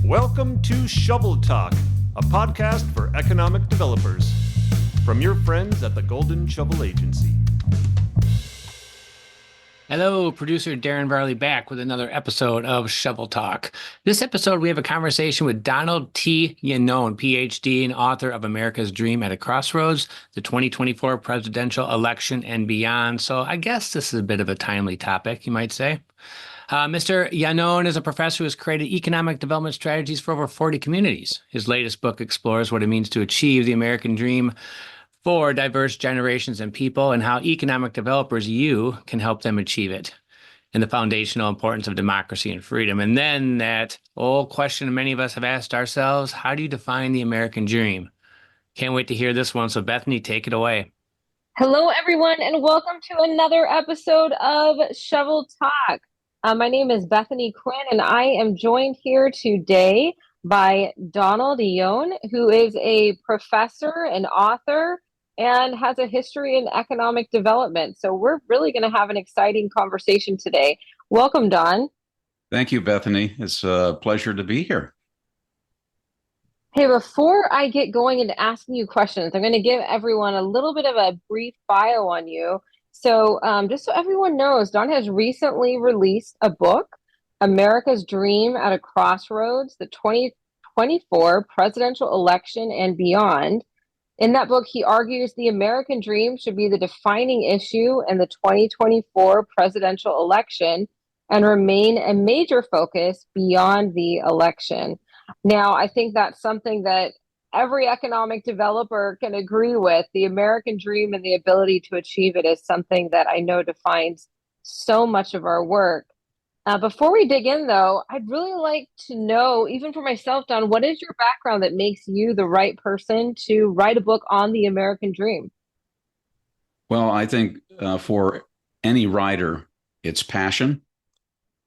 Welcome to Shovel Talk, a podcast for economic developers. From your friends at the Golden Shovel Agency. Hello, producer Darren Varley back with another episode of Shovel Talk. This episode, we have a conversation with Donald T. Iannone, Ph.D. and author of America's Dream at a Crossroads, the 2024 presidential election and beyond. So I guess this is a bit of a timely topic, you might say. Mr. Iannone is a professor who has created economic development strategies for over 40 communities. His latest book explores what it means to achieve the American dream for diverse generations and people, and how economic developers, you, can help them achieve it, and the foundational importance of democracy and freedom. And then that old question many of us have asked ourselves, how do you define the American dream? Can't wait to hear this one. So Bethany, take it away. Hello, everyone, and welcome to another episode of Shovel Talk. My name is Bethany Quinn, and I am joined here today by Donald Iannone, who is a professor and author and has a history in economic development. So we're really going to have an exciting conversation today. Welcome, Don. Thank you, Bethany. It's a pleasure to be here. Hey, before I get going into asking you questions, I'm going to give everyone a little bit of a brief bio on you. So just so everyone knows, Don has recently released a book, America's Dream at a Crossroads, the 2024 presidential election and beyond. In that book, he argues the American dream should be the defining issue in the 2024 presidential election and remain a major focus beyond the election. Now, I think that's something that every economic developer can agree with. The American dream and the ability to achieve it is something that I know defines so much of our work. Before we dig in, though, I'd really like to know, even for myself, Don, what is your background that makes you the right person to write a book on the American dream? Well, I think for any writer, it's passion.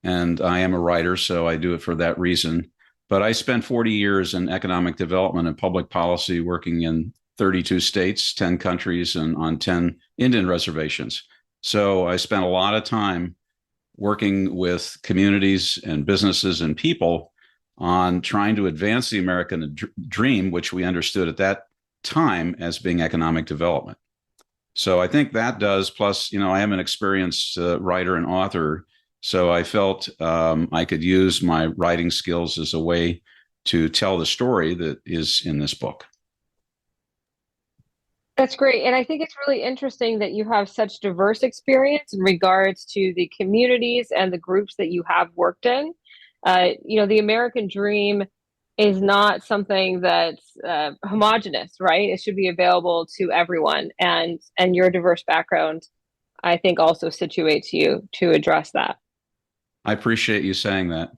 And I am a writer, so I do it for that reason. But I spent 40 years in economic development and public policy, working in 32 states, 10 countries, and on 10 Indian reservations. So I spent a lot of time working with communities and businesses and people on trying to advance the American dream, which we understood at that time as being economic development. So I think that does, plus, I am an experienced writer and author, so I felt I could use my writing skills as a way to tell the story that is in this book. That's great. And I think it's really interesting that you have such diverse experience in regards to the communities and the groups that you have worked in. The American dream is not something that's homogenous, right? It should be available to everyone. And your diverse background, I think, also situates you to address that. I appreciate you saying that.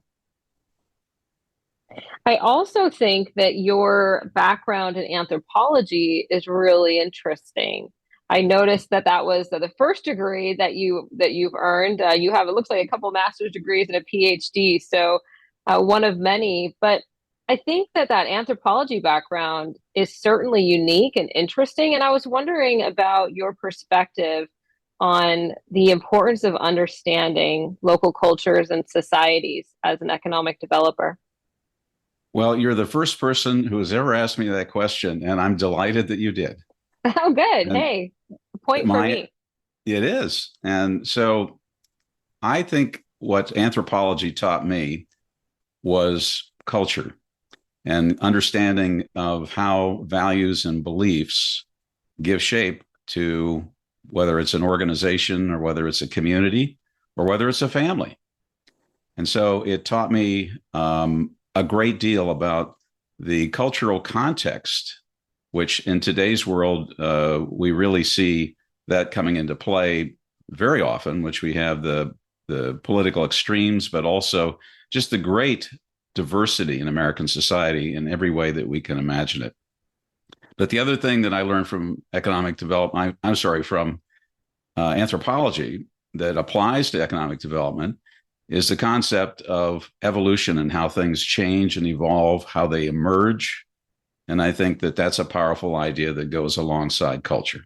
I also think that your background in anthropology is really interesting. I noticed that was the first degree that you've earned. You have, it looks like, a couple master's degrees and a Ph.D., so one of many. But I think that anthropology background is certainly unique and interesting. And I was wondering about your perspective on the importance of understanding local cultures and societies as an economic developer. Well, you're the first person who has ever asked me that question, and I'm delighted that you did. Oh, good. And hey, a point for me. It is. And so I think what anthropology taught me was culture and understanding of how values and beliefs give shape to whether it's an organization or whether it's a community or whether it's a family. And so it taught me a great deal about the cultural context, which in today's world, we really see that coming into play very often, which we have the political extremes, but also just the great diversity in American society in every way that we can imagine it. But the other thing that I learned from economic development, from anthropology that applies to economic development is the concept of evolution and how things change and evolve, how they emerge. And I think that that's a powerful idea that goes alongside culture.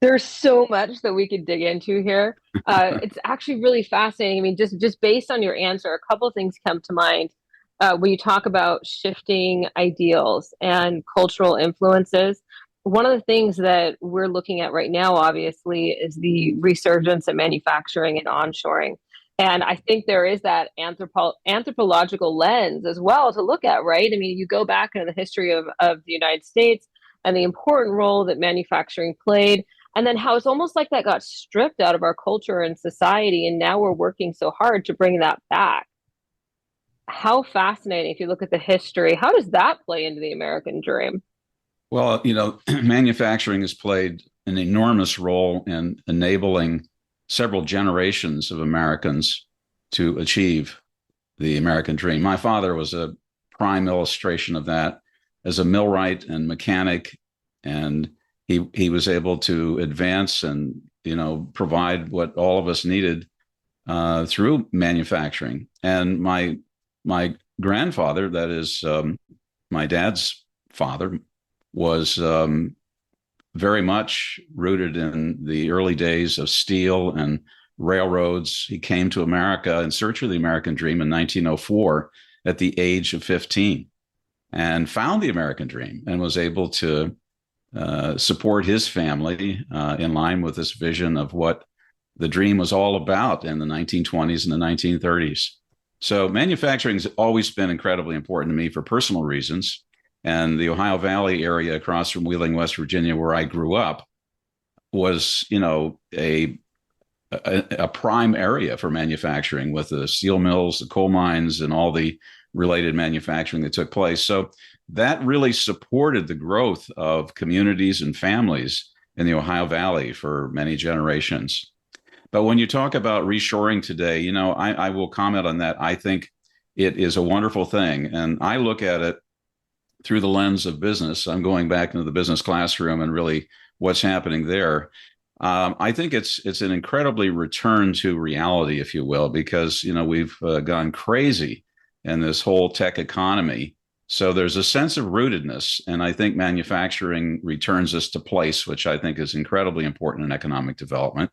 There's so much that we could dig into here. It's actually really fascinating. I mean, just based on your answer, a couple of things come to mind. when you talk about shifting ideals and cultural influences, one of the things that we're looking at right now, obviously, is the resurgence of manufacturing and onshoring. And I think there is that anthropological lens as well to look at, right? I mean, you go back into the history of the United States and the important role that manufacturing played, and then how it's almost like that got stripped out of our culture and society. And now we're working so hard to bring that back. How fascinating if you look at the history. How does that play into the American dream? Well, manufacturing has played an enormous role in enabling several generations of Americans to achieve the American dream. My father was a prime illustration of that as a millwright and mechanic, and he was able to advance and provide what all of us needed through manufacturing. And my grandfather, that is my dad's father, was very much rooted in the early days of steel and railroads. He came to America in search of the American dream in 1904 at the age of 15 and found the American dream and was able to support his family in line with this vision of what the dream was all about in the 1920s and the 1930s. So manufacturing has always been incredibly important to me for personal reasons. And the Ohio Valley area across from Wheeling, West Virginia, where I grew up, was, a prime area for manufacturing with the steel mills, the coal mines, and all the related manufacturing that took place. So that really supported the growth of communities and families in the Ohio Valley for many generations. But when you talk about reshoring today, I will comment on that. I think it is a wonderful thing. And I look at it through the lens of business. I'm going back into the business classroom and really what's happening there. I think it's an incredibly return to reality, if you will, because we've gone crazy in this whole tech economy. So there's a sense of rootedness, and I think manufacturing returns us to place, which I think is incredibly important in economic development.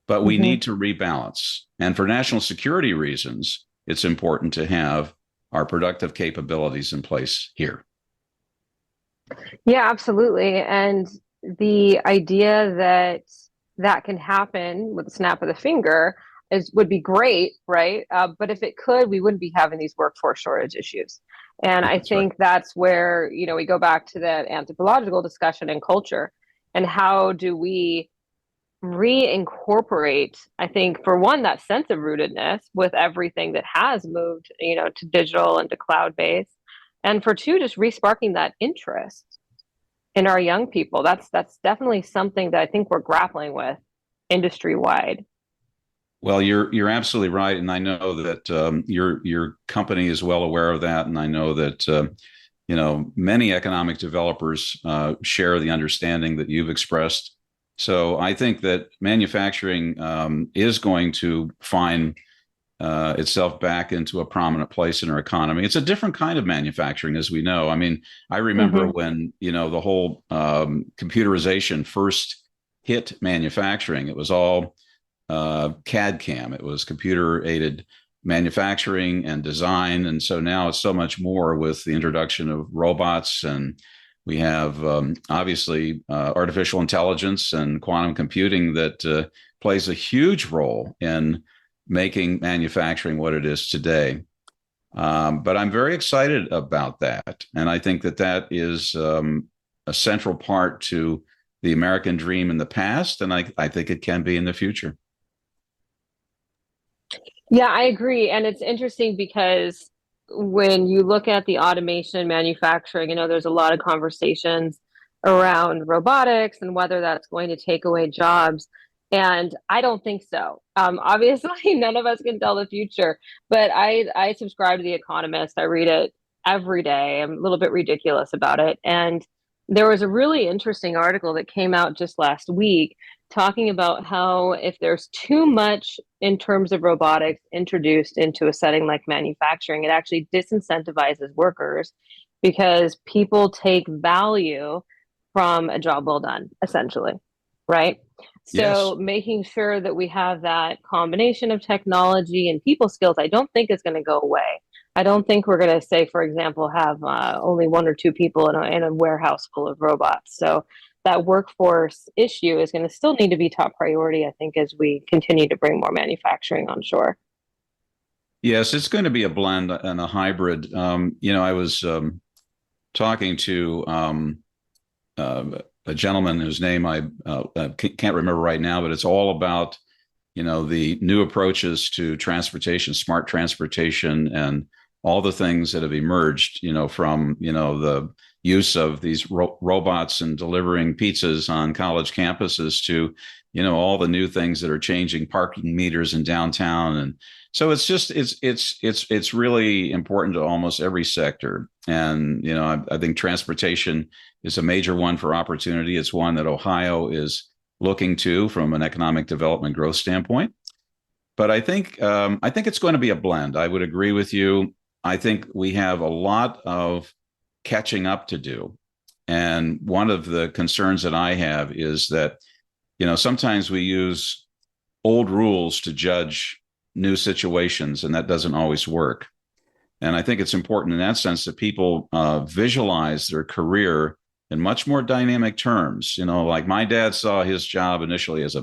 But we need to rebalance, and for national security reasons, it's important to have our productive capabilities in place here. Yeah, absolutely. And the idea that that can happen with a snap of the finger would be great, right? But if it could, we wouldn't be having these workforce shortage issues. And I think that's where, we go back to that anthropological discussion and culture, and how do we reincorporate, I think, for one, that sense of rootedness with everything that has moved, to digital and to cloud-based. And for two, just resparking that interest in our young people. That's definitely something that I think we're grappling with industry-wide. Well, you're absolutely right, and I know that your company is well aware of that, and I know that many economic developers share the understanding that you've expressed. So I think that manufacturing is going to find itself back into a prominent place in our economy. It's a different kind of manufacturing, as we know. I mean, I remember when the whole computerization first hit manufacturing. It was all CAD/CAM. It was computer-aided manufacturing and design, and so now it's so much more with the introduction of robots, and we have obviously artificial intelligence and quantum computing that plays a huge role in making manufacturing what it is today. But I'm very excited about that. And I think that is a central part to the American dream in the past. And I think it can be in the future. Yeah, I agree. And it's interesting because when you look at the automation manufacturing, there's a lot of conversations around robotics and whether that's going to take away jobs. And I don't think so. Obviously, none of us can tell the future, but I subscribe to The Economist. I read it every day. I'm a little bit ridiculous about it. And there was a really interesting article that came out just last week talking about how if there's too much in terms of robotics introduced into a setting like manufacturing, it actually disincentivizes workers because people take value from a job well done, essentially, right? So making sure that we have that combination of technology and people skills, I don't think is going to go away. I don't think we're going to say, for example, have only one or two people in a warehouse full of robots. So that workforce issue is going to still need to be top priority, I think, as we continue to bring more manufacturing on shore. Yes, it's going to be a blend and a hybrid. I was talking to a gentleman whose name I can't remember right now, but it's all about, the new approaches to transportation, smart transportation, and all the things that have emerged, from, the use of these robots and delivering pizzas on college campuses to, all the new things that are changing parking meters in downtown. And so it's really important to almost every sector. And, I think transportation is a major one for opportunity. It's one that Ohio is looking to from an economic development growth standpoint. But I think it's going to be a blend. I would agree with you. I think we have a lot of catching up to do. And one of the concerns that I have is that, sometimes we use old rules to judge new situations, and that doesn't always work. And I think it's important in that sense that people visualize their career in much more dynamic terms. Like my dad saw his job initially as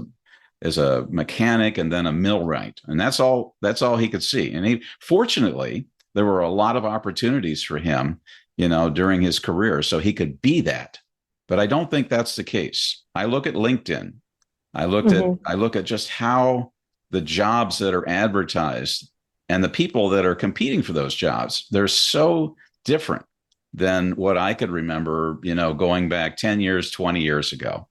a mechanic and then a millwright, and that's all he could see. And fortunately, there were a lot of opportunities for him, during his career, so he could be that. But I don't think that's the case. I look at LinkedIn. I look at just how the jobs that are advertised and the people that are competing for those jobs, they're so different than what I could remember, going back 10 years, 20 years ago.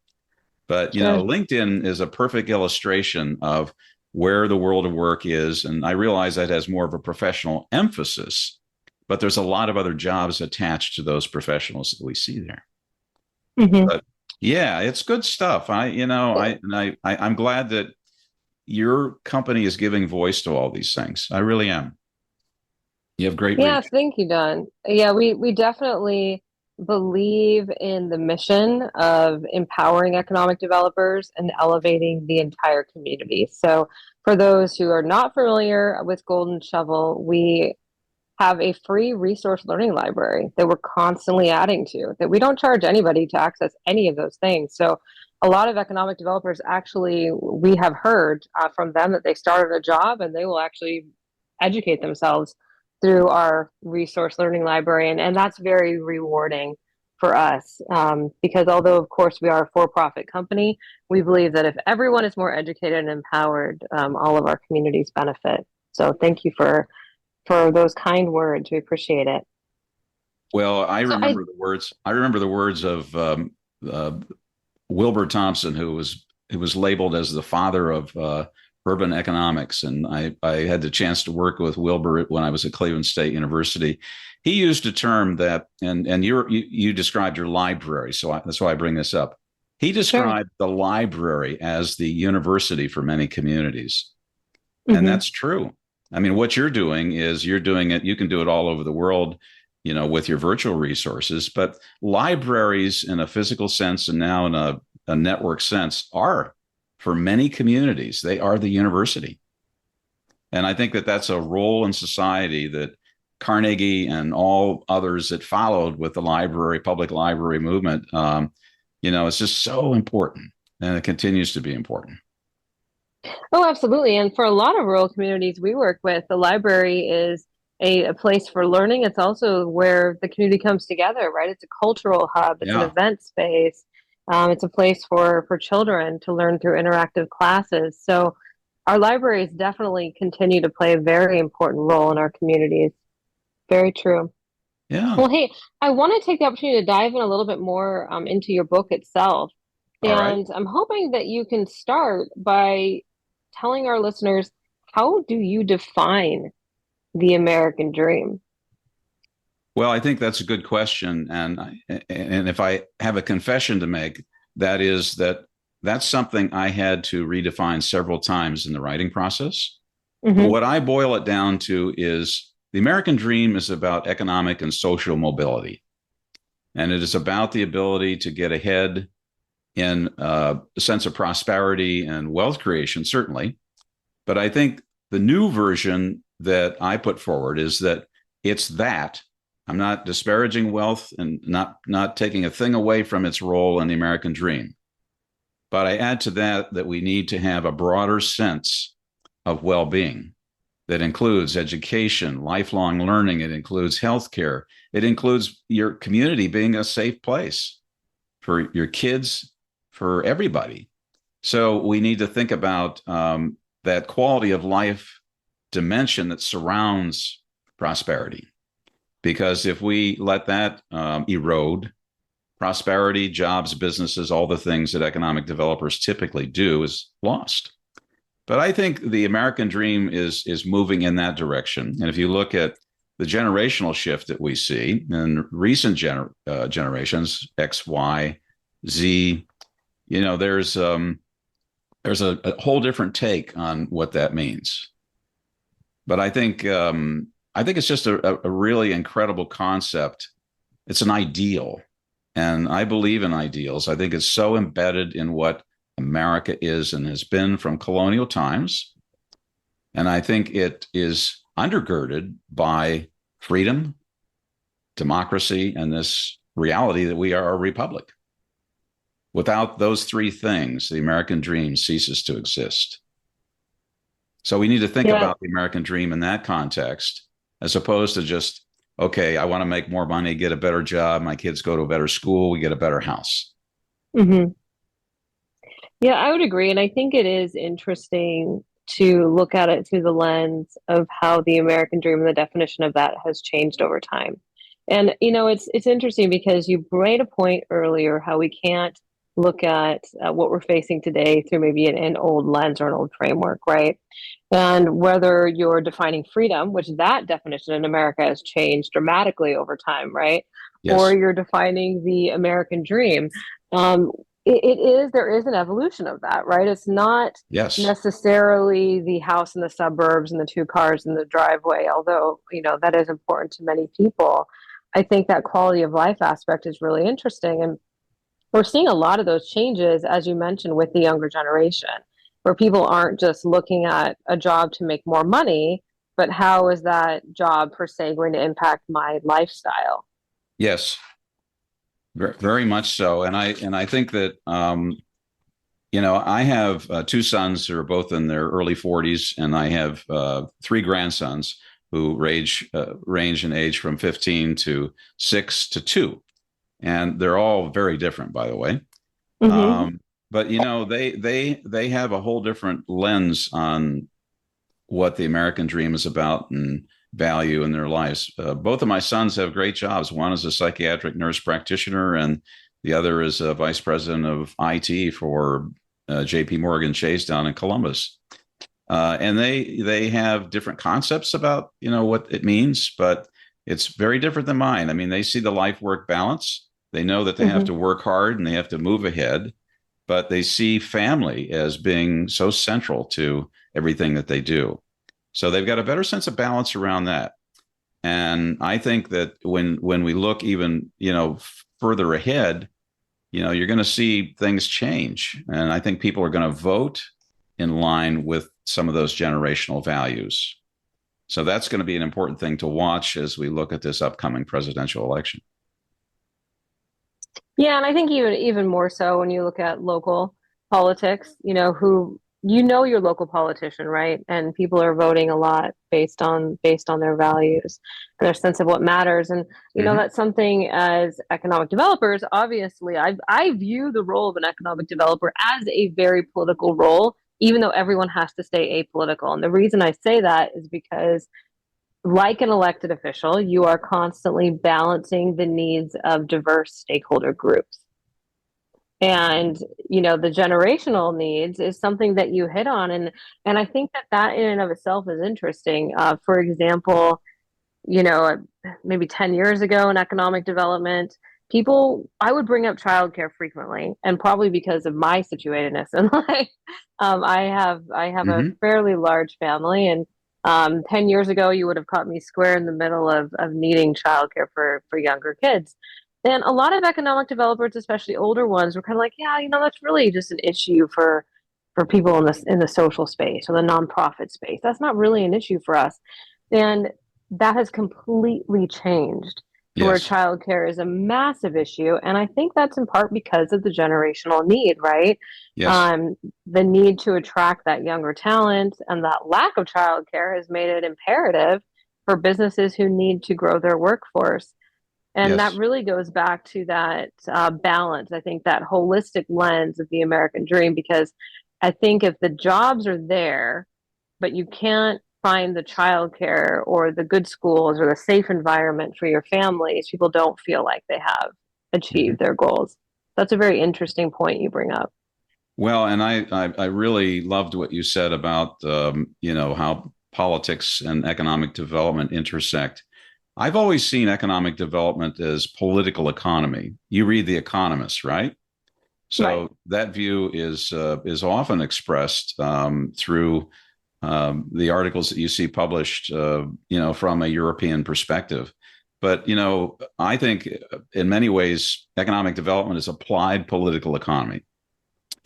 But, LinkedIn is a perfect illustration of where the world of work is. And I realize that has more of a professional emphasis, but there's a lot of other jobs attached to those professionals that we see there. Mm-hmm. But yeah, it's good stuff. I'm glad that your company is giving voice to all these things. I really am. You have great reach. Thank you, Don. Yeah, we definitely believe in the mission of empowering economic developers and elevating the entire community. So for those who are not familiar with Golden Shovel, we have a free resource learning library that we're constantly adding to, that we don't charge anybody to access any of those things. So a lot of economic developers actually, we have heard from them that they started a job and they will actually educate themselves through our resource learning library. And that's very rewarding for us because although, of course, we are a for-profit company, we believe that if everyone is more educated and empowered, all of our communities benefit. So thank you for those kind words. We appreciate it. Well, I remember the words of Wilbur Thompson, who was labeled as the father of urban economics. And I had the chance to work with Wilbur when I was at Cleveland State University. He used a term that, and you described your library. So that's why I bring this up. He described the library as the university for many communities. Mm-hmm. And that's true. I mean, what you're doing is you can do it all over the world, with your virtual resources, but libraries in a physical sense and now in a network sense are, for many communities, they are the university. And I think that that's a role in society that Carnegie and all others that followed with the public library movement, it's just so important, and it continues to be important. Oh, absolutely. And for a lot of rural communities we work with, the library is a place for learning. It's also where the community comes together, right? It's a cultural hub. It's an event space. It's a place for children to learn through interactive classes. So our libraries definitely continue to play a very important role in our communities. Very true. Yeah. Well, hey, I want to take the opportunity to dive in a little bit more into your book itself. And I'm hoping that you can start by telling our listeners, how do you define the American dream? Well, I think that's a good question. And if I have a confession to make, that's something I had to redefine several times in the writing process. Mm-hmm. But what I boil it down to is the American dream is about economic and social mobility. And it is about the ability to get ahead in a sense of prosperity and wealth creation, certainly. But I think the new version that I put forward is that it's that. I'm not disparaging wealth and not taking a thing away from its role in the American dream. But I add to that we need to have a broader sense of well-being that includes education, lifelong learning. It includes healthcare. It includes your community being a safe place for your kids, for everybody. So we need to think about that quality of life dimension that surrounds prosperity. Because if we let that erode, prosperity, jobs, businesses, all the things that economic developers typically do is lost. But I think the American dream is moving in that direction. And if you look at the generational shift that we see in recent generations, X, Y, Z, there's a whole different take on what that means. But I think it's just a really incredible concept. It's an ideal. And I believe in ideals. I think it's so embedded in what America is and has been from colonial times. And I think it is undergirded by freedom, democracy, and this reality that we are a republic. Without those three things, the American dream ceases to exist. So we need to think about the American dream in that context, as opposed to just, okay, I want to make more money, get a better job, my kids go to a better school, we get a better house. Mm-hmm. Yeah, I would agree. And I think it is interesting to look at it through the lens of how the American dream and the definition of that has changed over time. And, it's interesting because you made a point earlier how we can't look at what we're facing today through maybe an old lens or an old framework, right? And whether you're defining freedom, which that definition in America has changed dramatically over time, right? Yes. Or you're defining the American dream. There is an evolution of that, right? It's not necessarily the house in the suburbs and the two cars in the driveway, although, that is important to many people. I think that quality of life aspect is really interesting. And we're seeing a lot of those changes, as you mentioned, with the younger generation, where people aren't just looking at a job to make more money, but how is that job per se going to impact my lifestyle? Yes, very much so. And I think that, I have two sons who are both in their early 40s, and I have three grandsons who range in age from 15 to 6 to 2. And they're all very different, by the way. Mm-hmm. But they have a whole different lens on what the American dream is about and value in their lives. Both of my sons have great jobs. One is a psychiatric nurse practitioner, and the other is a vice president of IT for J.P. Morgan Chase down in Columbus. And they have different concepts about what it means, but it's very different than mine. I mean, they see the life-work balance. They know that they have to work hard and they have to move ahead, but they see family as being so central to everything that they do. So they've got a better sense of balance around that. And I think that when we look even, further ahead, you're going to see things change. And I think people are going to vote in line with some of those generational values. So that's going to be an important thing to watch as we look at this upcoming presidential election. Yeah, and I think even more so when you look at local politics, who your local politician, right? And people are voting a lot based on their values and their sense of what matters. And that's something as economic developers, obviously, I view the role of an economic developer as a very political role, even though everyone has to stay apolitical. And the reason I say that is because, like an elected official, you are constantly balancing the needs of diverse stakeholder groups. And, the generational needs is something that you hit on. And I think that in and of itself is interesting. For example, maybe 10 years ago in economic development, I would bring up childcare frequently, and probably because of my situatedness in life. I have a fairly large family, and 10 years ago, you would have caught me square in the middle of needing childcare for younger kids. And a lot of economic developers, especially older ones, were kind of like, yeah, that's really just an issue for people in the social space or the nonprofit space. That's not really an issue for us. And that has completely changed to where Yes. childcare is a massive issue. And I think that's in part because of the generational need, right? Yes. Um, the need to attract that younger talent and that lack of childcare has made it imperative for businesses who need to grow their workforce. And that Yes. really goes back to that balance. I think that holistic lens of the American dream, because I think if the jobs are there, but you can't find the childcare or the good schools or the safe environment for your families, people don't feel like they have Mhm. achieved their goals. That's a very interesting point you bring up. Well, and I really loved what you said about how politics and economic development intersect. I've always seen economic development as political economy. You read The Economist, right? Right. So that view is often expressed through the articles that you see published, from a European perspective. But I think in many ways economic development is applied political economy.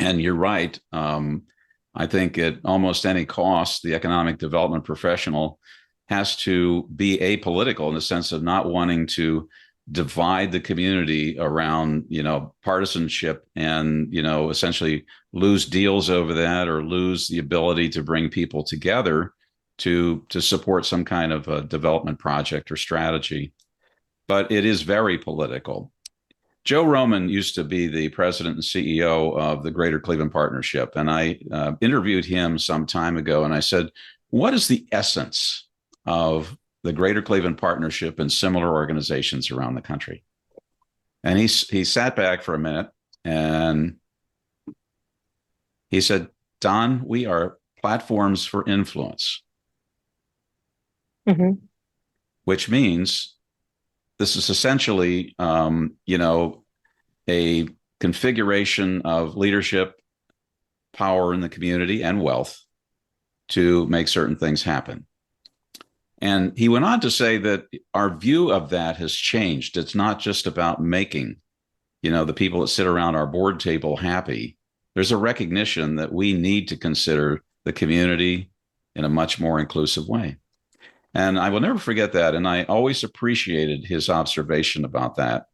And you're right. I think at almost any cost, the economic development professional has to be apolitical in the sense of not wanting to divide the community around, partisanship and, essentially lose deals over that or lose the ability to bring people together to support some kind of a development project or strategy. But it is very political. Joe Roman used to be the president and CEO of the Greater Cleveland Partnership. And I interviewed him some time ago. And I said, what is the essence of the Greater Cleveland Partnership and similar organizations around the country? And he sat back for a minute and he said, Don, we are platforms for influence, Mm-hmm. which means this is essentially, a configuration of leadership, power in the community, and wealth to make certain things happen. And he went on to say that our view of that has changed. It's not just about making, the people that sit around our board table happy. There's a recognition that we need to consider the community in a much more inclusive way. And I will never forget that. And I always appreciated his observation about that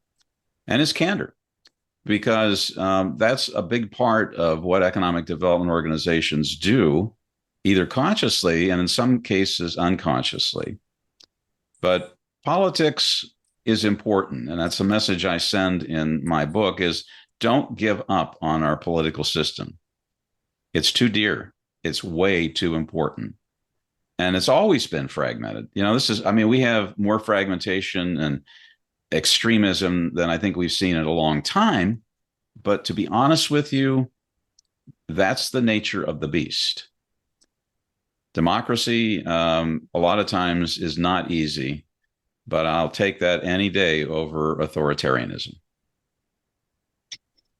and his candor, because that's a big part of what economic development organizations do, either consciously and in some cases unconsciously. But politics is important. And that's a message I send in my book is don't give up on our political system. It's too dear. It's way too important. And it's always been fragmented. We have more fragmentation and extremism than I think we've seen in a long time. But to be honest with you, that's the nature of the beast. Democracy, a lot of times, is not easy, but I'll take that any day over authoritarianism.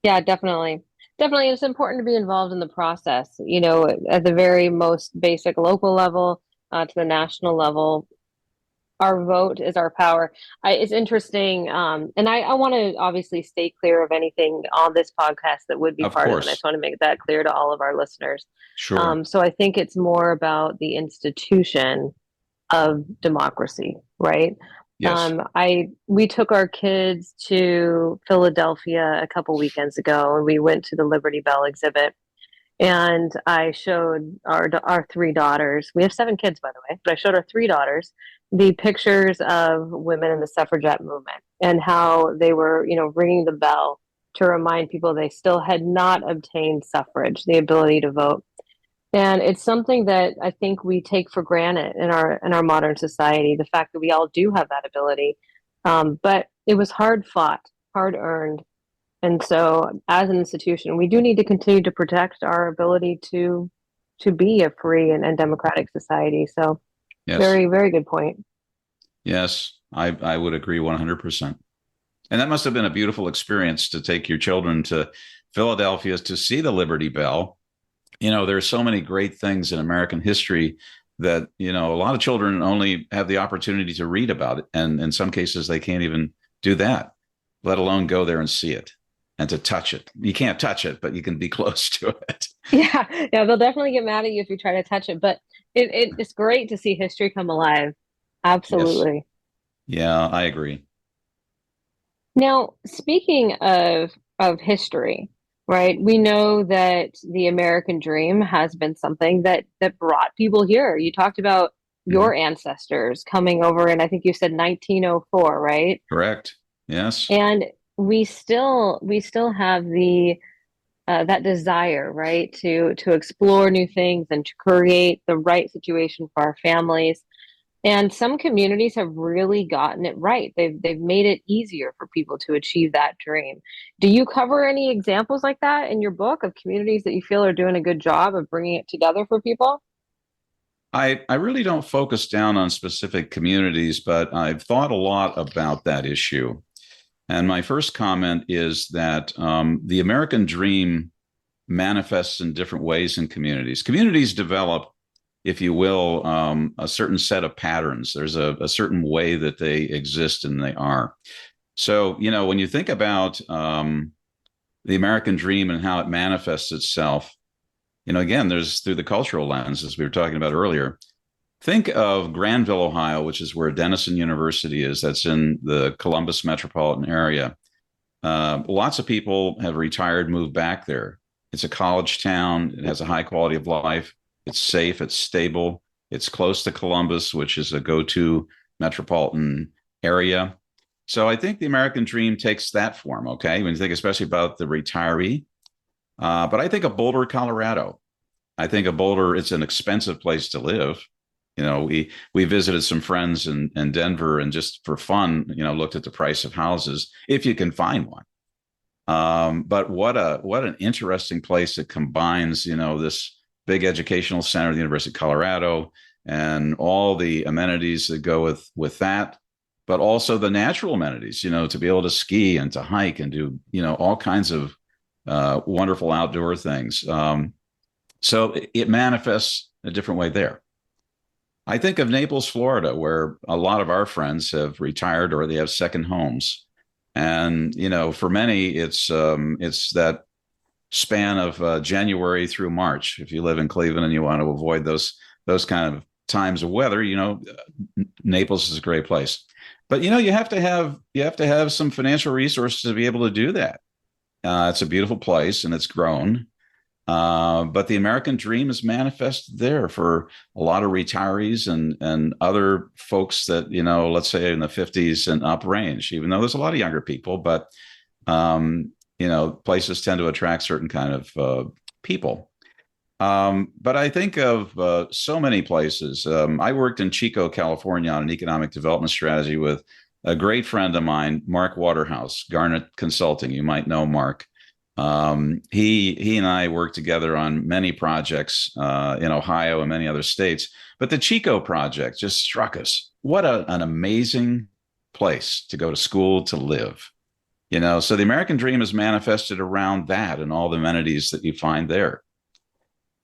Yeah, definitely. Definitely, it's important to be involved in the process, at the very most basic local level, to the national level. Our vote is our power. It's interesting, and I want to obviously stay clear of anything on this podcast that would be Of part of it. And I course. just want to make that clear to all of our listeners. Sure. So I think it's more about the institution of democracy, right? Yes. We took our kids to Philadelphia a couple weekends ago, and we went to the Liberty Bell exhibit. And I showed our three daughters. We have seven kids, by the way, but I showed our three daughters the pictures of women in the suffragette movement and how they were, ringing the bell to remind people they still had not obtained suffrage, the ability to vote. And it's something that I think we take for granted in our modern society, the fact that we all do have that ability. But it was hard fought, hard earned. And so as an institution, we do need to continue to protect our ability to be a free and democratic society. So Yes. very, very good point. Yes. I would agree 100%. And that must have been a beautiful experience to take your children to Philadelphia to see the Liberty Bell. There's so many great things in American history that, a lot of children only have the opportunity to read about it. And in some cases, they can't even do that, let alone go there and see it and to touch it. You can't touch it, but you can be close to it. Yeah, they'll definitely get mad at you if you try to touch it. But it's great to see history come alive. Yes. Absolutely. Yeah, I agree. Now, speaking of history, right? We know that the American dream has been something that brought people here. You talked about Mhm. your ancestors coming over in, I think you said 1904, right? Correct. Yes. And we still have the that desire, right, to explore new things and to create the right situation for our families. And some communities have really gotten it right. They've made it easier for people to achieve that dream. Do you cover any examples like that in your book of communities that you feel are doing a good job of bringing it together for people? I really don't focus down on specific communities, but I've thought a lot about that issue. And my first comment is that the American dream manifests in different ways in communities. Communities develop, if you will, a certain set of patterns. There's a certain way that they exist and they are. So, when you think about the American dream and how it manifests itself, again, there's through the cultural lens, as we were talking about earlier. Think of Granville, Ohio, which is where Denison University is. That's in the Columbus metropolitan area. Lots of people have retired, moved back there. It's a college town. It has a high quality of life. It's safe. It's stable. It's close to Columbus, which is a go-to metropolitan area. So I think the American dream takes that form. Okay, when you think especially about the retiree, but I think of Boulder, Colorado. I think of Boulder. It's an expensive place to live. We visited some friends in Denver and just for fun, looked at the price of houses if you can find one. But what an interesting place that combines, this big educational center, the University of Colorado, and all the amenities that go with that, but also the natural amenities, to be able to ski and to hike and do, all kinds of wonderful outdoor things. So it manifests a different way there. I think of Naples, Florida, where a lot of our friends have retired or they have second homes. And, for many, it's that span of January through March. If you live in Cleveland and you want to avoid those kind of times of weather, Naples is a great place. But, you have to have some financial resources to be able to do that. It's a beautiful place and it's grown. But the American dream is manifested there for a lot of retirees and other folks that, let's say in the 50s and up range, even though there's a lot of younger people, but, places tend to attract certain kind of people. But I think of so many places. I worked in Chico, California on an economic development strategy with a great friend of mine, Mark Waterhouse, Garnet Consulting. You might know Mark. He and I worked together on many projects in Ohio and many other states. But the Chico project just struck us. What an amazing place to go to school, to live. So the American dream is manifested around that and all the amenities that you find there.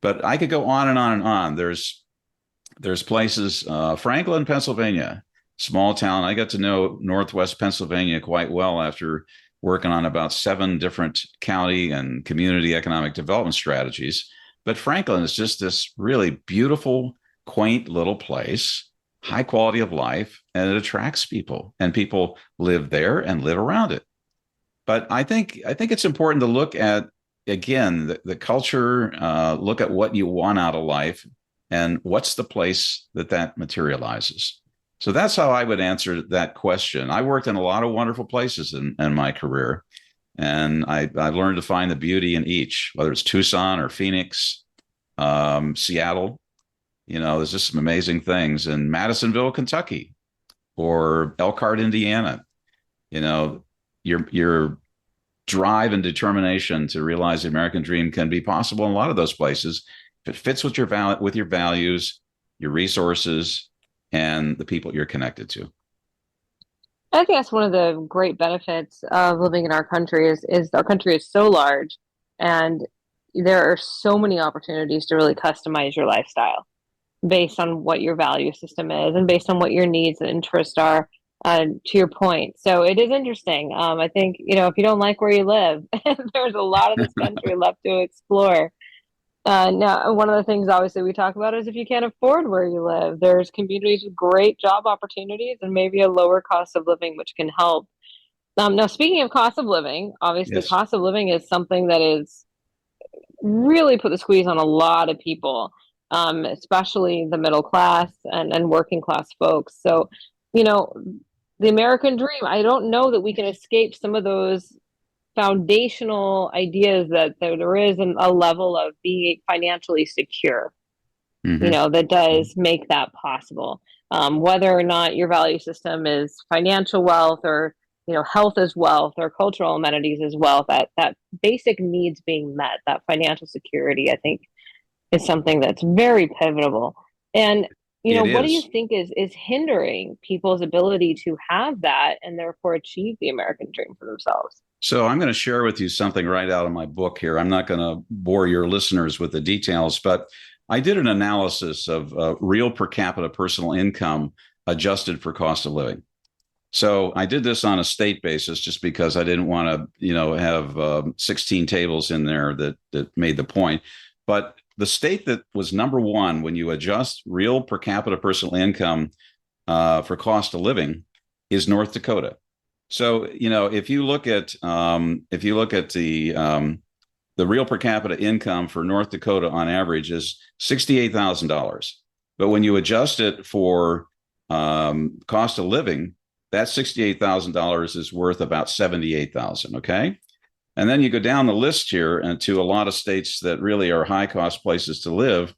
But I could go on and on and on. There's places, Franklin, Pennsylvania, small town. I got to know Northwest Pennsylvania quite well after working on about 7 different county and community economic development strategies. But Franklin is just this really beautiful, quaint little place, high quality of life, and it attracts people, and people live there and live around it. But I think it's important to look at, again, the culture, look at what you want out of life and what's the place that materializes. So that's how I would answer that question. I worked in a lot of wonderful places in my career, and I learned to find the beauty in each, whether it's Tucson or Phoenix, Seattle. There's just some amazing things in Madisonville, Kentucky, or Elkhart, Indiana. Your drive and determination to realize the American dream can be possible in a lot of those places if it fits with your values, your resources, and the people you're connected to. I think that's one of the great benefits of living in our country is our country is so large and there are so many opportunities to really customize your lifestyle based on what your value system is and based on what your needs and interests are, to your point. So it is interesting. I think, if you don't like where you live, there's a lot of this country left to explore. Now, one of the things obviously we talk about is if you can't afford where you live, there's communities with great job opportunities and maybe a lower cost of living, which can help. Now, speaking of cost of living, obviously Yes. cost of living is something that is really put the squeeze on a lot of people, especially the middle class and working class folks. So, you know, the American dream, I don't know that we can escape some of those foundational ideas that there is a level of being financially secure, Mm-hmm. that does make that possible. Whether or not your value system is financial wealth or, health as wealth or cultural amenities as wealth, that basic needs being met, that financial security, I think is something that's very pivotal. And, It what do you is. think is hindering people's ability to have that and therefore achieve the American dream for themselves? So I'm going to share with you something right out of my book here. I'm not going to bore your listeners with the details, but I did an analysis of real per capita personal income adjusted for cost of living. So I did this on a state basis just because I didn't want to, have 16 tables in there that made the point. But the state that was number one when you adjust real per capita personal income for cost of living is North Dakota. So if you look at the real per capita income for North Dakota on average is $68,000, but when you adjust it for cost of living, that $68,000 is worth about $78,000. Okay. And then you go down the list here and to a lot of states that really are high cost places to live.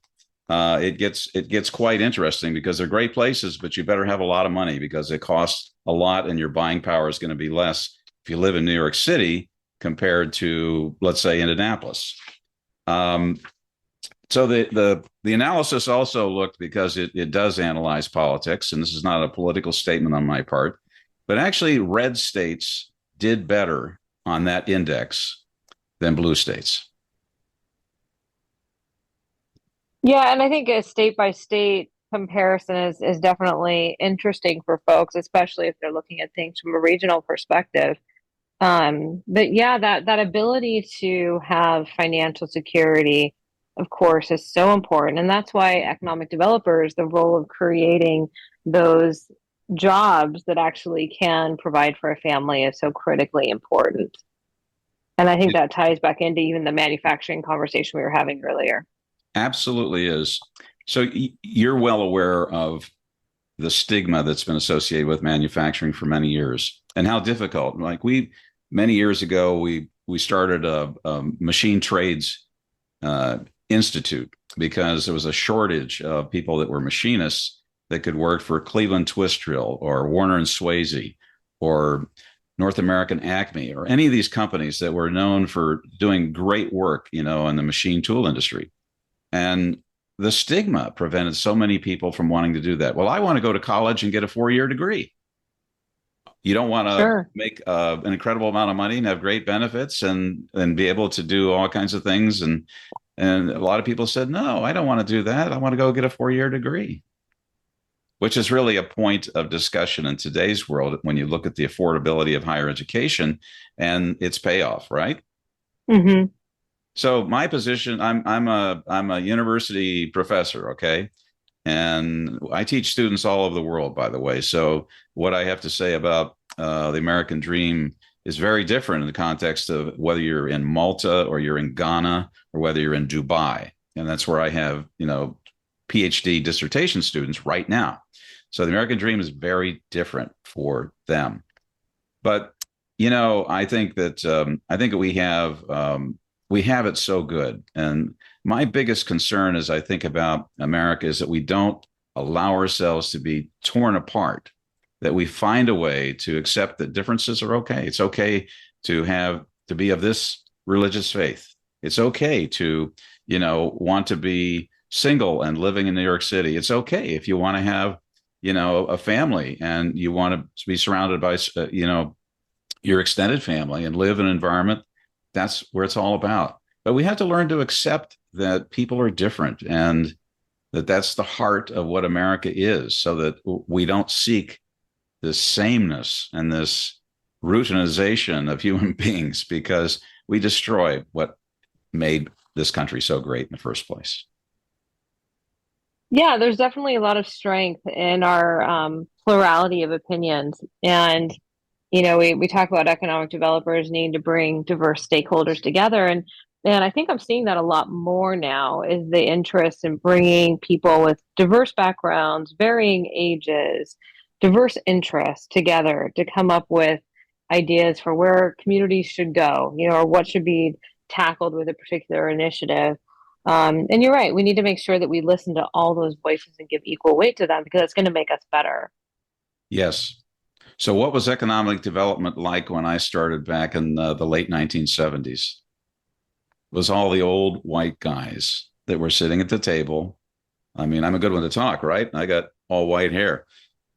It gets quite interesting because they're great places, but you better have a lot of money because it costs a lot and your buying power is going to be less if you live in New York City compared to, let's say, Indianapolis. So the analysis also looked, because it does analyze politics, and this is not a political statement on my part, but actually red states did better on that index than blue states. Yeah, and I think a state by state comparison is definitely interesting for folks, especially if they're looking at things from a regional perspective. But yeah, that ability to have financial security, of course, is so important. And that's why economic developers, the role of creating those jobs that actually can provide for a family is so critically important. And I think It that ties back into even the manufacturing conversation we were having earlier. absolutely is. So you're well aware of the stigma that's been associated with manufacturing for many years and how difficult. Like many years ago, we started a machine trades institute because there was a shortage of people that were machinists that could work for Cleveland Twist Drill or Warner and Swasey or North American Acme or any of these companies that were known for doing great work, in the machine tool industry. And the stigma prevented so many people from wanting to do that. Well, I want to go to college and get a 4-year degree. You don't want to Sure. make an incredible amount of money and have great benefits and be able to do all kinds of things. And a lot of people said, no, I don't want to do that. I want to go get a 4-year degree, which is really a point of discussion in today's world when you look at the affordability of higher education and its payoff, right? Mm-hmm. So my position, I'm a university professor, okay, and I teach students all over the world, by the way. So what I have to say about the American dream is very different in the context of whether you're in Malta or you're in Ghana or whether you're in Dubai, and that's where I have Ph.D. dissertation students right now. So the American dream is very different for them, but I think that we have it so good. And my biggest concern as I think about America is that we don't allow ourselves to be torn apart, that we find a way to accept that differences are okay. It's okay to be of this religious faith. It's okay to, want to be single and living in New York City. It's okay if you want to have, a family and you want to be surrounded by, your extended family and live in an environment. That's where it's all about. But we have to learn to accept that people are different and that's the heart of what America is, so that we don't seek this sameness and this routinization of human beings, because we destroy what made this country so great in the first place. Yeah, there's definitely a lot of strength in our plurality of opinions. And, we talk about economic developers needing to bring diverse stakeholders together. And I think I'm seeing that a lot more now is the interest in bringing people with diverse backgrounds, varying ages, diverse interests together to come up with ideas for where communities should go, or what should be tackled with a particular initiative. And you're right, we need to make sure that we listen to all those voices and give equal weight to them because it's going to make us better. Yes. So what was economic development like when I started back in the late 1970s? It was all the old white guys that were sitting at the table. I mean, I'm a good one to talk, right? I got all white hair.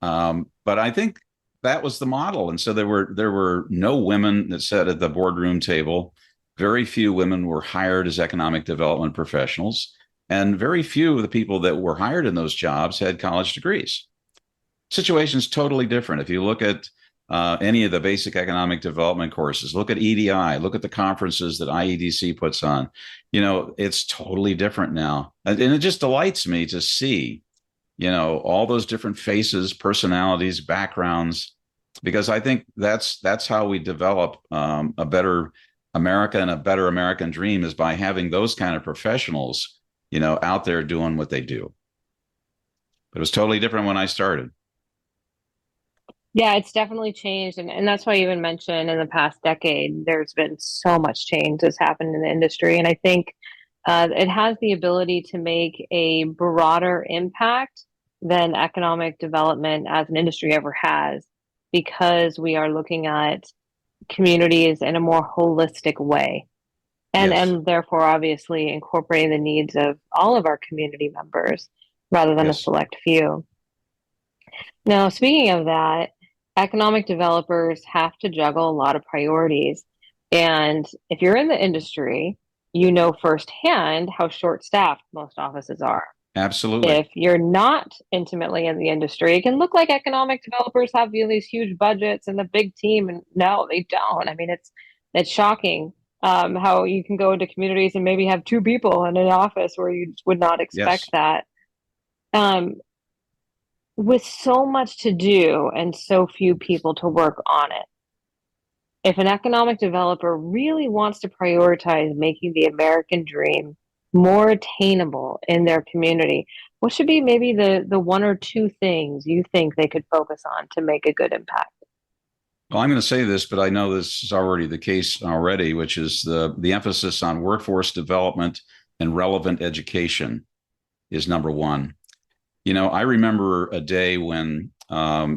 But I think that was the model. And so there were no women that sat at the boardroom table. Very few women were hired as economic development professionals. And very few of the people that were hired in those jobs had college degrees. Situation's totally different. If you look at any of the basic economic development courses, look at EDI, look at the conferences that IEDC puts on, it's totally different now. And it just delights me to see, all those different faces, personalities, backgrounds, because I think that's how we develop a better America and a better American dream is by having those kind of professionals, out there doing what they do. But it was totally different when I started. Yeah, it's definitely changed. And that's why I even mentioned in the past decade, there's been so much change that's happened in the industry. And I think it has the ability to make a broader impact than economic development as an industry ever has, because we are looking at communities in a more holistic way. And therefore, obviously, incorporating the needs of all of our community members rather than a select few. Now, speaking of that, economic developers have to juggle a lot of priorities. And if you're in the industry, you know firsthand how short-staffed most offices are. Absolutely. If you're not intimately in the industry, it can look like economic developers have these huge budgets and a big team, and no, they don't. I mean, it's shocking how you can go into communities and maybe have two people in an office where you would not expect that. With so much to do and so few people to work on it, if an economic developer really wants to prioritize making the American dream more attainable in their community, what should be maybe the one or two things you think they could focus on to make a good impact? Well, I'm going to say this, but I know this is already the case already, which is the emphasis on workforce development and relevant education is number one. I remember a day when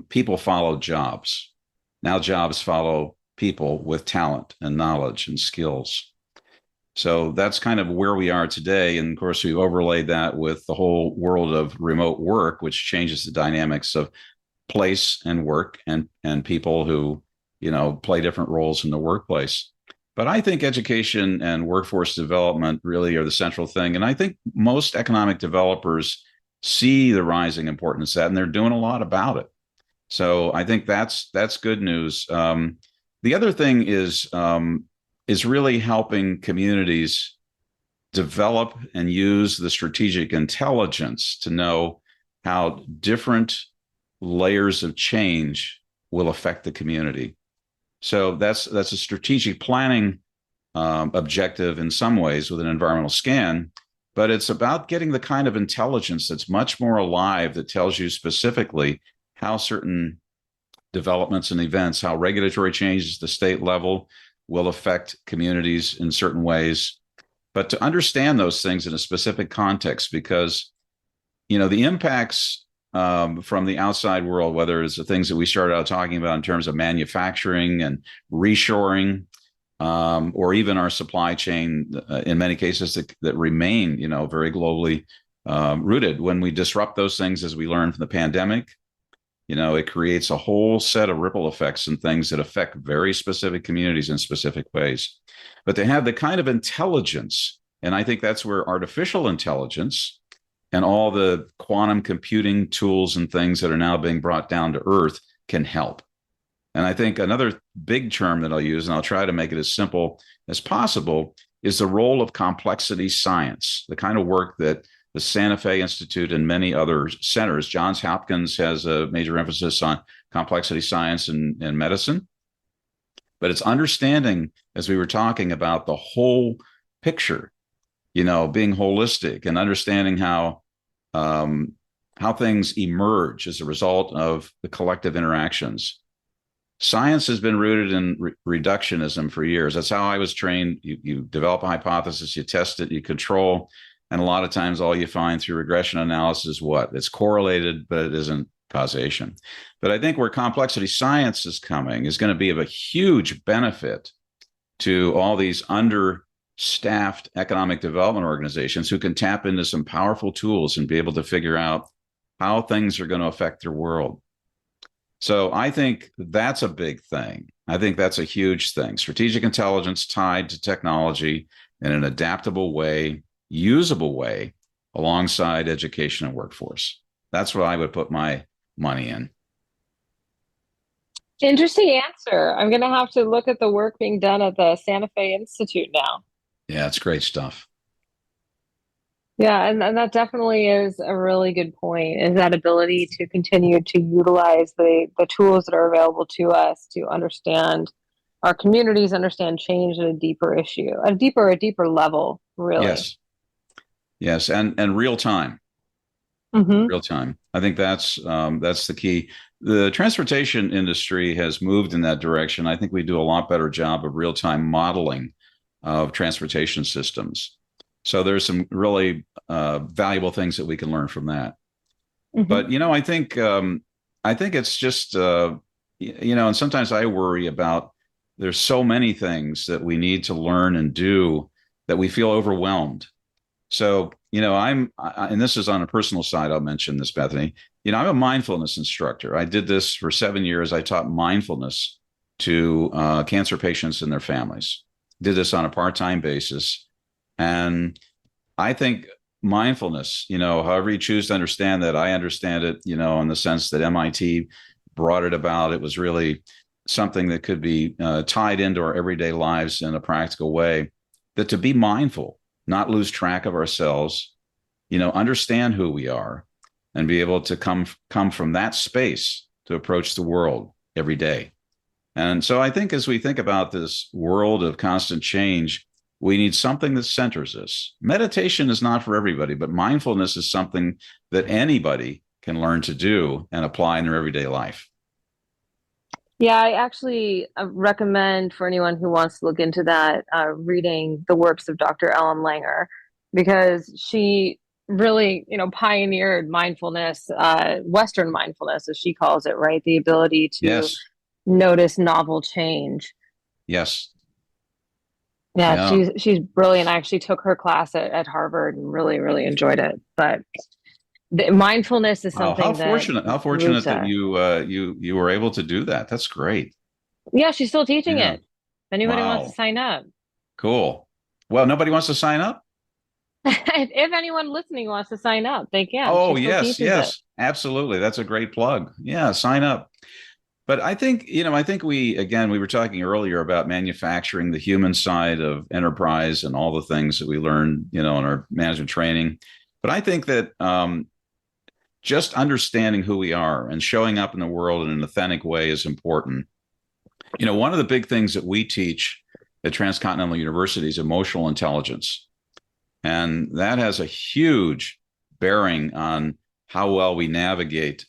people followed jobs. Now jobs follow people with talent and knowledge and skills. So that's kind of where we are today. And of course, we've overlaid that with the whole world of remote work, which changes the dynamics of place and work and people who, play different roles in the workplace. But I think education and workforce development really are the central thing. And I think most economic developers see the rising importance of that, and they're doing a lot about it. So I think that's good news. The other thing is really helping communities develop and use the strategic intelligence to know how different layers of change will affect the community. So that's a strategic planning objective in some ways with an environmental scan. But it's about getting the kind of intelligence that's much more alive that tells you specifically how certain developments and events, how regulatory changes at the state level will affect communities in certain ways. But to understand those things in a specific context, because, the impacts from the outside world, whether it's the things that we started out talking about in terms of manufacturing and reshoring, or even our supply chain, in many cases that remain, very globally rooted. When we disrupt those things, as we learned from the pandemic, it creates a whole set of ripple effects and things that affect very specific communities in specific ways. But to have the kind of intelligence, and I think that's where artificial intelligence and all the quantum computing tools and things that are now being brought down to earth can help. And I think another big term that I'll use, and I'll try to make it as simple as possible, is the role of complexity science, the kind of work that the Santa Fe Institute and many other centers. Johns Hopkins has a major emphasis on complexity science and medicine. But it's understanding, as we were talking about, the whole picture, being holistic and understanding how things emerge as a result of the collective interactions. Science has been rooted in reductionism for years. That's how I was trained. You develop a hypothesis, you test it, you control. And a lot of times all you find through regression analysis is what? It's correlated, but it isn't causation. But I think where complexity science is coming is going to be of a huge benefit to all these understaffed economic development organizations who can tap into some powerful tools and be able to figure out how things are going to affect their world. So I think that's a big thing. I think that's a huge thing. Strategic intelligence tied to technology in an adaptable way, usable way, alongside education and workforce. That's what I would put my money in. Interesting answer. I'm going to have to look at the work being done at the Santa Fe Institute now. Yeah, it's great stuff. Yeah, and that definitely is a really good point, is that ability to continue to utilize the tools that are available to us to understand our communities, understand change at a deeper issue, a deeper level, really. Yes, and real time. Mm-hmm. Real time. I think that's the key. The transportation industry has moved in that direction. I think we do a lot better job of real time modeling of transportation systems. So there's some really valuable things that we can learn from that. Mm-hmm. But I think it's just and sometimes I worry about there's so many things that we need to learn and do that we feel overwhelmed. So and this is on a personal side. I'll mention this, Bethany. I'm a mindfulness instructor. I did this for 7 years. I taught mindfulness to cancer patients and their families. Did this on a part-time basis. And I think mindfulness, however you choose to understand that, I understand it, in the sense that MIT brought it about. It was really something that could be tied into our everyday lives in a practical way, that to be mindful, not lose track of ourselves, understand who we are, and be able to come from that space to approach the world every day. And so I think as we think about this world of constant change, we need something that centers us. Meditation is not for everybody, but mindfulness is something that anybody can learn to do and apply in their everyday life. Yeah, I actually recommend for anyone who wants to look into that, reading the works of Dr. Ellen Langer, because she really, pioneered mindfulness, Western mindfulness, as she calls it, right? The ability to notice novel change. Yes. Yeah, she's brilliant. I actually took her class at Harvard and really, really enjoyed it. But mindfulness is something how fortunate that you were able to do that. That's great. Yeah, she's still teaching it. If anybody wants to sign up. Cool. Well, nobody wants to sign up? If anyone listening wants to sign up, they can. Oh, yes, absolutely. That's a great plug. Yeah, sign up. But I think, we were talking earlier about manufacturing, the human side of enterprise and all the things that we learn, in our management training. But I think that just understanding who we are and showing up in the world in an authentic way is important. One of the big things that we teach at Transcontinental University is emotional intelligence. And that has a huge bearing on how well we navigate,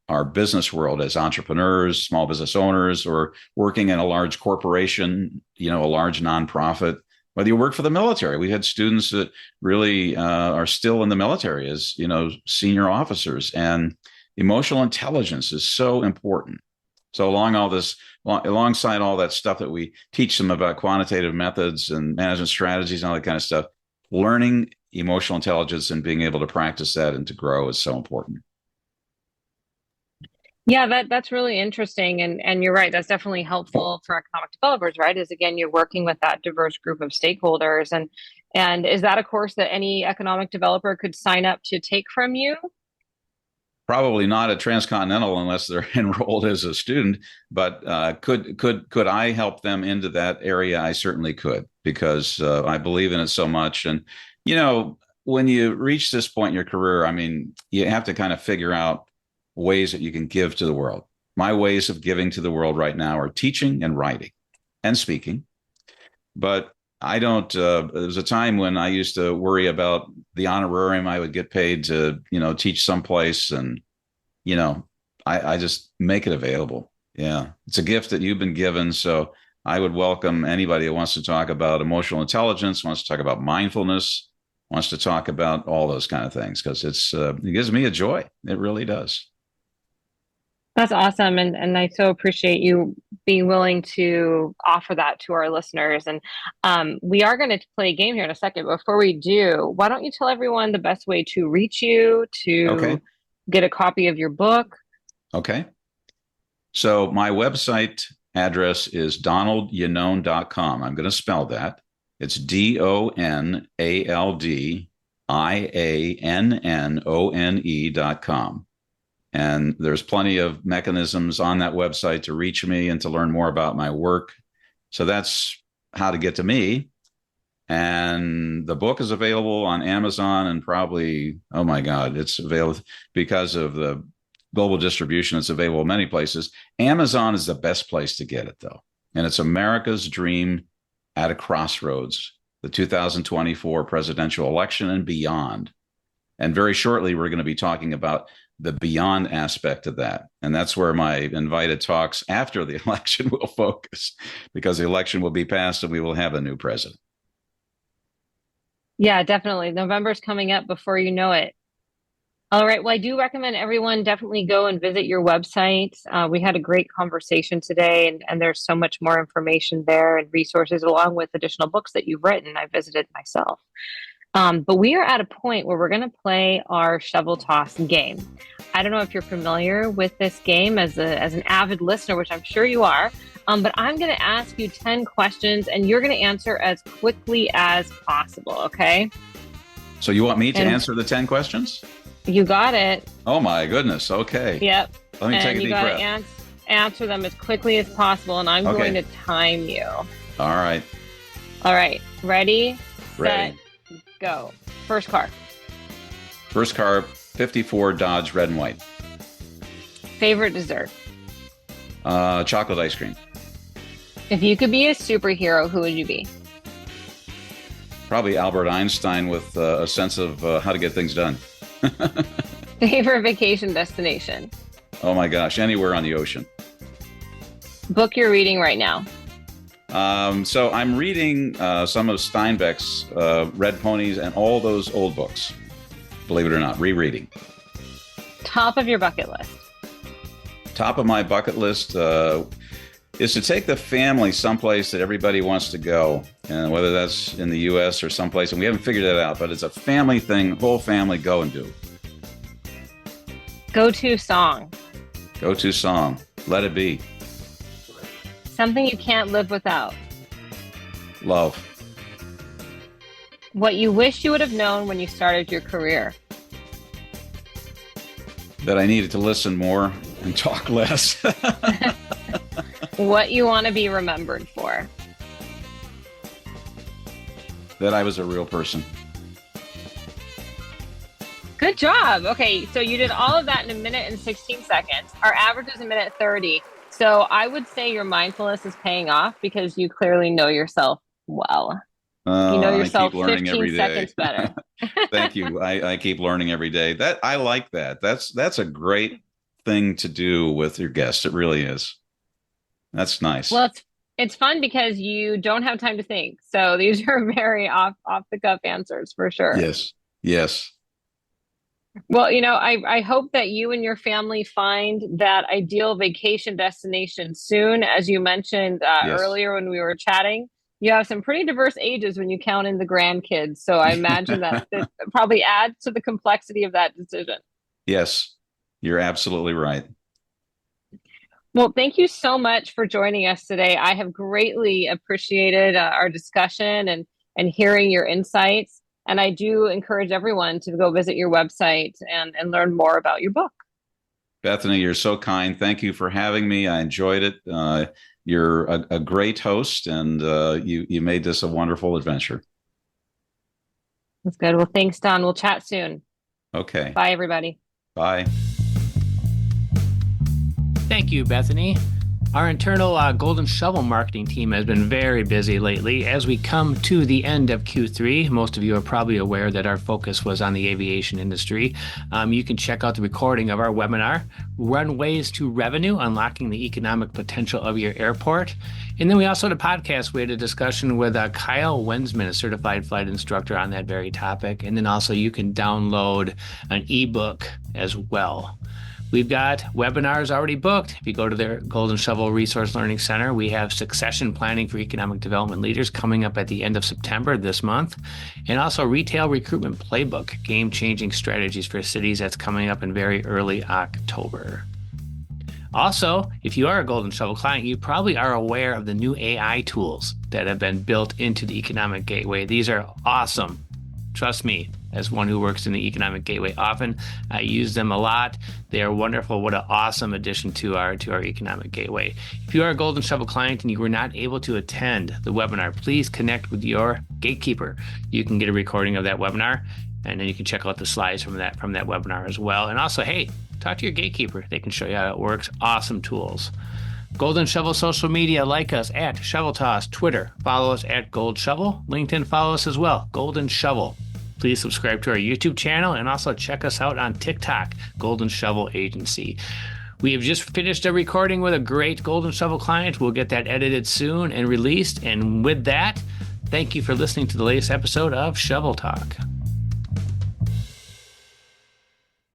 our business world as entrepreneurs, small business owners, or working in a large corporation, a large nonprofit, whether you work for the military. We had students that really are still in the military as, senior officers, and emotional intelligence is so important. So alongside all that stuff that we teach them about quantitative methods and management strategies and all that kind of stuff, learning emotional intelligence and being able to practice that and to grow is so important. Yeah, that's really interesting. And you're right. That's definitely helpful for economic developers, right? Is again, you're working with that diverse group of stakeholders. And is that a course that any economic developer could sign up to take from you? Probably not a transcontinental unless they're enrolled as a student, but could I help them into that area? I certainly could, because I believe in it so much. And when you reach this point in your career, I mean, you have to kind of figure out ways that you can give to the world. My ways of giving to the world right now are teaching and writing and speaking. But I don't, there was a time when I used to worry about the honorarium I would get paid to, teach someplace. And, I just make it available. Yeah. It's a gift that you've been given. So I would welcome anybody who wants to talk about emotional intelligence, wants to talk about mindfulness, wants to talk about all those kind of things, because it gives me a joy. It really does. That's awesome. And I so appreciate you being willing to offer that to our listeners. And we are going to play a game here in a second. Before we do, why don't you tell everyone the best way to reach you, to get a copy of your book? Okay. So my website address is donaldiannone.com. I'm going to spell that. It's DonaldiAnnone.com. And there's plenty of mechanisms on that website to reach me and to learn more about my work. So that's how to get to me. And the book is available on Amazon and probably, oh my God, it's available because of the global distribution. It's available in many places. Amazon is the best place to get it, though. And it's America's Dream at a Crossroads, the 2024 presidential election and beyond. And very shortly, we're going to be talking about the beyond aspect of that. And that's where my invited talks after the election will focus, because the election will be passed and we will have a new president. Yeah, definitely. November's coming up before you know it. All right. Well, I do recommend everyone definitely go and visit your website. We had a great conversation today, and there's so much more information there and resources, along with additional books that you've written. I visited myself. But we are at a point where we're going to play our shovel toss game. I don't know if you're familiar with this game as an avid listener, which I'm sure you are. But I'm going to ask you 10 questions, and you're going to answer as quickly as possible. Okay. So you want me to answer the 10 questions? You got it. Oh my goodness. Okay. Yep. Let me take a deep breath. You got to answer them as quickly as possible, and I'm going to time you. All right. All right. Ready? Ready. Set, go. First car. First car, 54 Dodge red and white. Favorite dessert. Chocolate ice cream. If you could be a superhero, who would you be? Probably Albert Einstein with a sense of how to get things done. Favorite vacation destination. Oh my gosh, anywhere on the ocean. Book you're reading right now. So I'm reading some of Steinbeck's Red Ponies and all those old books. Believe it or not, rereading. Top of your bucket list. Top of my bucket list is to take the family someplace that everybody wants to go, and whether that's in the U.S. or someplace, and we haven't figured that out, but it's a family thing, whole family go and do. Go-to song. Go-to song, Let It Be. Something you can't live without. Love. What you wish you would have known when you started your career. That I needed to listen more and talk less. What you want to be remembered for. That I was a real person. Good job. Okay, so you did all of that in 1 minute and 16 seconds. Our average is 1:30. So I would say your mindfulness is paying off because you clearly know yourself well. You know yourself 15 seconds better. Thank you. I keep learning every day. That I like that. That's a great thing to do with your guests. It really is. That's nice. Well, it's fun because you don't have time to think. So these are very off the cuff answers for sure. Yes. Yes. Well, I hope that you and your family find that ideal vacation destination soon. As you mentioned earlier when we were chatting, you have some pretty diverse ages when you count in the grandkids. So I imagine that it probably adds to the complexity of that decision. Yes, you're absolutely right. Well, thank you so much for joining us today. I have greatly appreciated our discussion and hearing your insights. And I do encourage everyone to go visit your website and learn more about your book. Bethany, you're so kind. Thank you for having me. I enjoyed it. You're a great host, and you made this a wonderful adventure. That's good. Well, thanks, Don. We'll chat soon. Okay. Bye, everybody. Bye. Thank you, Bethany. Our internal Golden Shovel marketing team has been very busy lately. As we come to the end of Q3, most of you are probably aware that our focus was on the aviation industry. You can check out the recording of our webinar, Runways to Revenue, Unlocking the Economic Potential of Your Airport. And then we also had a podcast. We had a discussion with Kyle Wensman, a certified flight instructor, on that very topic. And then also you can download an ebook as well. We've got webinars already booked. If you go to their Golden Shovel Resource Learning Center, we have succession planning for economic development leaders coming up at the end of September this month. And also retail recruitment playbook, game-changing strategies for cities, that's coming up in very early October. Also, if you are a Golden Shovel client, you probably are aware of the new AI tools that have been built into the Economic Gateway. These are awesome. Trust me, as one who works in the Economic Gateway often, I use them a lot. They are wonderful. What an awesome addition to our Economic Gateway. If you are a Golden Shovel client and you were not able to attend the webinar, please connect with your gatekeeper. You can get a recording of that webinar, and then you can check out the slides from that webinar as well. And also, hey, talk to your gatekeeper. They can show you how it works. Awesome tools. Golden Shovel social media, like us at Shovel Toss, Twitter, follow us at Gold Shovel, LinkedIn, follow us as well, Golden Shovel. Please subscribe to our YouTube channel and also check us out on TikTok, Golden Shovel Agency. We have just finished a recording with a great Golden Shovel client. We'll get that edited soon and released. And with that, thank you for listening to the latest episode of Shovel Talk.